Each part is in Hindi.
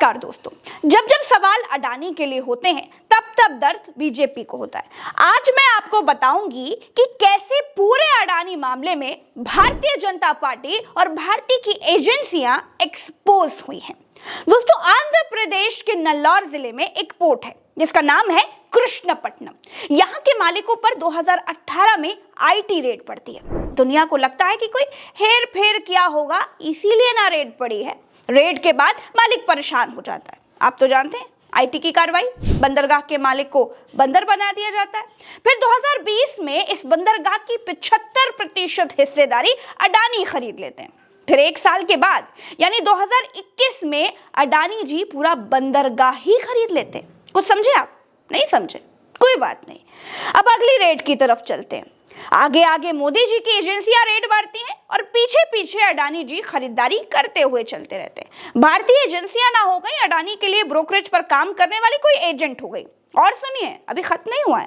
नमस्कार दोस्तों, जब जब सवाल अडानी के लिए होते हैं तब तब दर्द बीजेपी को होता है। आज मैं आपको बताऊंगी कि कैसे पूरे अडानी मामले में भारतीय जनता पार्टी और भारतीय की एजेंसियां एक्सपोज हुई हैं। दोस्तों, आंध्र प्रदेश के नल्लौर जिले में एक पोर्ट है जिसका नाम है कृष्णपट्टनम। यहाँ के मालिकों पर 2018 में आईटी रेड पड़ती है। दुनिया को लगता है कि कोई हेर फेर किया होगा, इसीलिए ना रेड पड़ी है। रेड के बाद मालिक परेशान हो जाता है। आप तो जानते हैं आईटी की कार्रवाई, बंदरगाह के मालिक को बंदर बना दिया जाता है। फिर 2020 में इस बंदरगाह की 75% हिस्सेदारी अडानी खरीद लेते हैं। फिर एक साल के बाद यानी 2021 में अडानी जी पूरा बंदरगाह ही खरीद लेते हैं। कुछ समझे आप? नहीं समझे? कोई बात नहीं। अब अगली रेड की तरफ चलते हैं। आगे आगे मोदी जी की एजेंसियां रेड मारती हैं और पीछे पीछे अडानी जी खरीदारी करते हुए चलते रहते हैं। भारतीय एजेंसियां ना हो गई अडानी के लिए ब्रोकरेज पर काम करने वाली कोई एजेंट हो गई। और सुनिए, अभी खत्म नहीं हुआ है।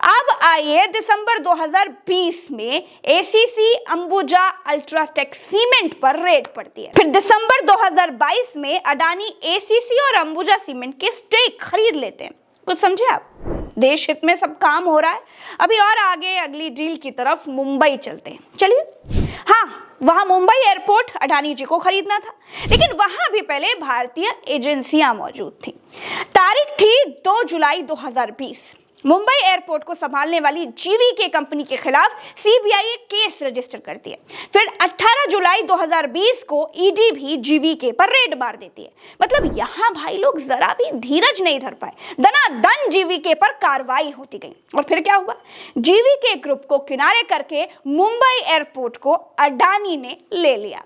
अब आइए दिसंबर 2020 में एसीसी अंबुजा अल्ट्राटेक सीमेंट पर रेड पड़ती है। फिर दिसंबर 2022 में अडानी एसीसी और अंबुजा सीमेंट के स्टेक खरीद लेते हैं। कुछ समझे आप? देश हित में सब काम हो रहा है। अभी और आगे अगली डील की तरफ मुंबई चलते हैं। चलिए, हाँ, वहां मुंबई एयरपोर्ट अडानी जी को खरीदना था, लेकिन वहां भी पहले भारतीय एजेंसियां मौजूद थी। तारीख थी 2 जुलाई 2020। मुंबई एयरपोर्ट को संभालने वाली जीवीके कंपनी के खिलाफ सीबीआई एक केस रजिस्टर करती है। फिर 18 जुलाई 2020 को ईडी भी जीवीके पर रेड मार देती है। मतलब यहां भाई लोग जरा भी धीरज नहीं धर पाए, दनादन जीवीके पर कार्रवाई होती गई। और फिर क्या हुआ? जीवीके ग्रुप को किनारे करके मुंबई एयरपोर्ट को अडानी ने ले लिया।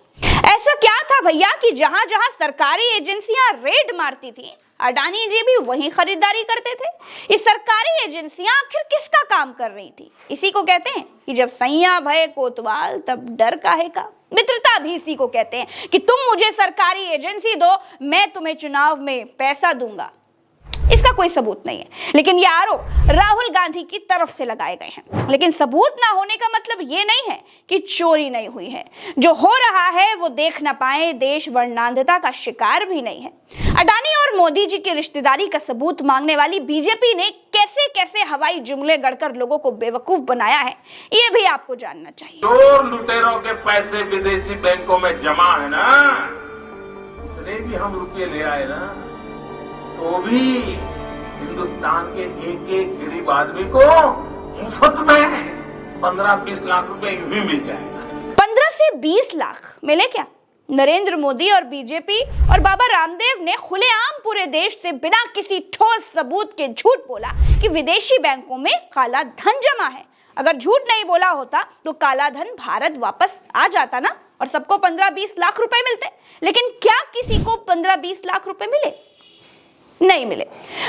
ऐसा क्या था भैया कि जहां जहां सरकारी एजेंसियां रेड मारती थी, अडानी जी भी वहीं खरीदारी करते थे। ये सरकारी एजेंसियां आखिर किसका काम कर रही थी? इसी को कहते हैं कि जब सैया भय कोतवाल तब डर काहे का। मित्रता भी इसी को कहते हैं कि तुम मुझे सरकारी एजेंसी दो, मैं तुम्हें चुनाव में पैसा दूंगा। इसका कोई सबूत नहीं है, लेकिन ये आरोप राहुल गांधी की तरफ से लगाए गए हैं। लेकिन सबूत ना होने का मतलब ये नहीं है कि चोरी नहीं हुई है। जो हो रहा है वो देख ना पाए देश वर्णांधता का शिकार भी नहीं है। अडानी और मोदी जी की रिश्तेदारी का सबूत मांगने वाली बीजेपी ने कैसे कैसे हवाई जुमले गढ़कर लोगों को बेवकूफ बनाया है, ये भी आपको जानना चाहिए। चोर लुटेरों के पैसे विदेशी बैंकों में जमा है ना, इतने भी हम रुपये ले आए ना, तो भी हिंदुस्तान के एक एक गरीब आदमी को मुफ्त में 15-20 लाख रुपए यूं ही मिल जाएगा। 15 से 20 लाख मिले क्या? नरेंद्र मोदी और बीजेपी और बाबा रामदेव ने खुलेआम पूरे देश से बिना किसी ठोस सबूत के झूठ बोला कि विदेशी बैंकों में काला धन जमा है। अगर झूठ नहीं बोला होता तो काला धन भारत वापस आ जाता ना, और सबको 15-20 लाख रुपए मिलते। लेकिन क्या किसी को 15-20 लाख रुपए मिले? नहीं मिले।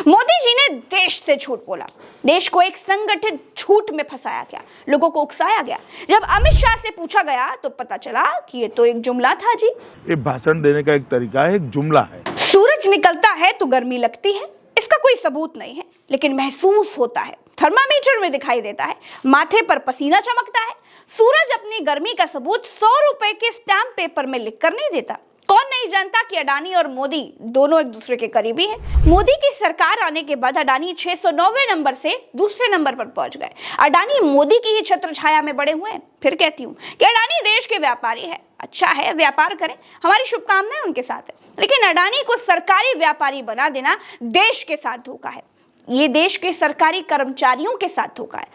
मोदी जी ने देश से झूठ बोला, देश को एक संगठित झूठ में फंसाया गया, लोगों को उकसाया गया। जब अमित शाह से पूछा गया तो पता चला कि ये तो एक जुमला था जी। ये भाषण देने का एक तरीका है, एक जुमला है। सूरज निकलता है तो गर्मी लगती है, इसका कोई सबूत नहीं है, लेकिन महसूस होता है। थर्मामीटर में दिखाई देता है, माथे पर पसीना चमकता है। सूरज अपनी गर्मी का सबूत 100 रुपए के स्टैम्प पेपर में लिखकर नहीं देता। कौन नहीं जानता कि अडानी और मोदी दोनों एक दूसरे के करीबी हैं। मोदी की सरकार आने के बाद अडानी 609वें नंबर से दूसरे नंबर पर पहुंच गए। अडानी मोदी की ही छत्र छाया में बड़े हुए हैं। फिर कहती हूँ कि अडानी देश के व्यापारी है, अच्छा है, व्यापार करें, हमारी शुभकामनाएं उनके साथ है। लेकिन अडानी को सरकारी व्यापारी बना देना देश के साथ धोखा है। ये देश के सरकारी कर्मचारियों के साथ धोखा है।